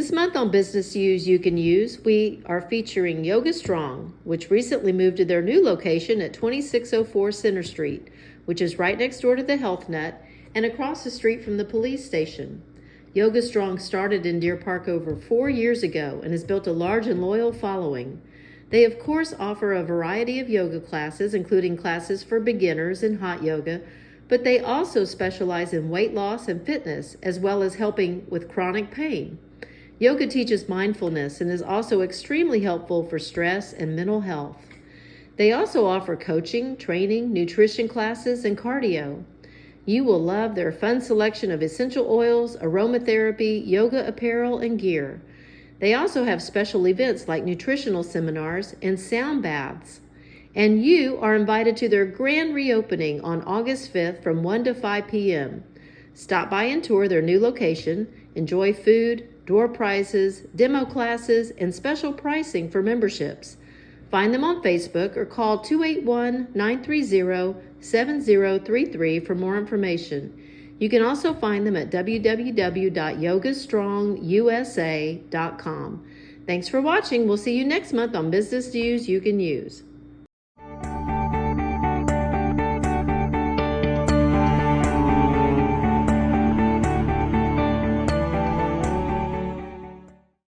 This month on Business Use You Can Use, we are featuring Yoga Strong, which recently moved to their new location at 2604 Center Street, which is right next door to the Health Nut and across the street from the police station. Yoga Strong started in Deer Park over 4 years ago and has built a large and loyal following. They, of course, offer a variety of yoga classes, including classes for beginners and hot yoga, but they also specialize in weight loss and fitness, as well as helping with chronic pain. Yoga teaches mindfulness and is also extremely helpful for stress and mental health. They also offer coaching, training, nutrition classes, and cardio. You will love their fun selection of essential oils, aromatherapy, yoga apparel, and gear. They also have special events like nutritional seminars and sound baths. And you are invited to their grand reopening on August 5th from 1 to 5 p.m. Stop by and tour their new location, enjoy food, door prizes, demo classes, and special pricing for memberships. Find them on Facebook or call 281-930-7033 for more information. You can also find them at www.yogastrongusa.com. Thanks for watching. We'll see you next month on Business Use You Can Use.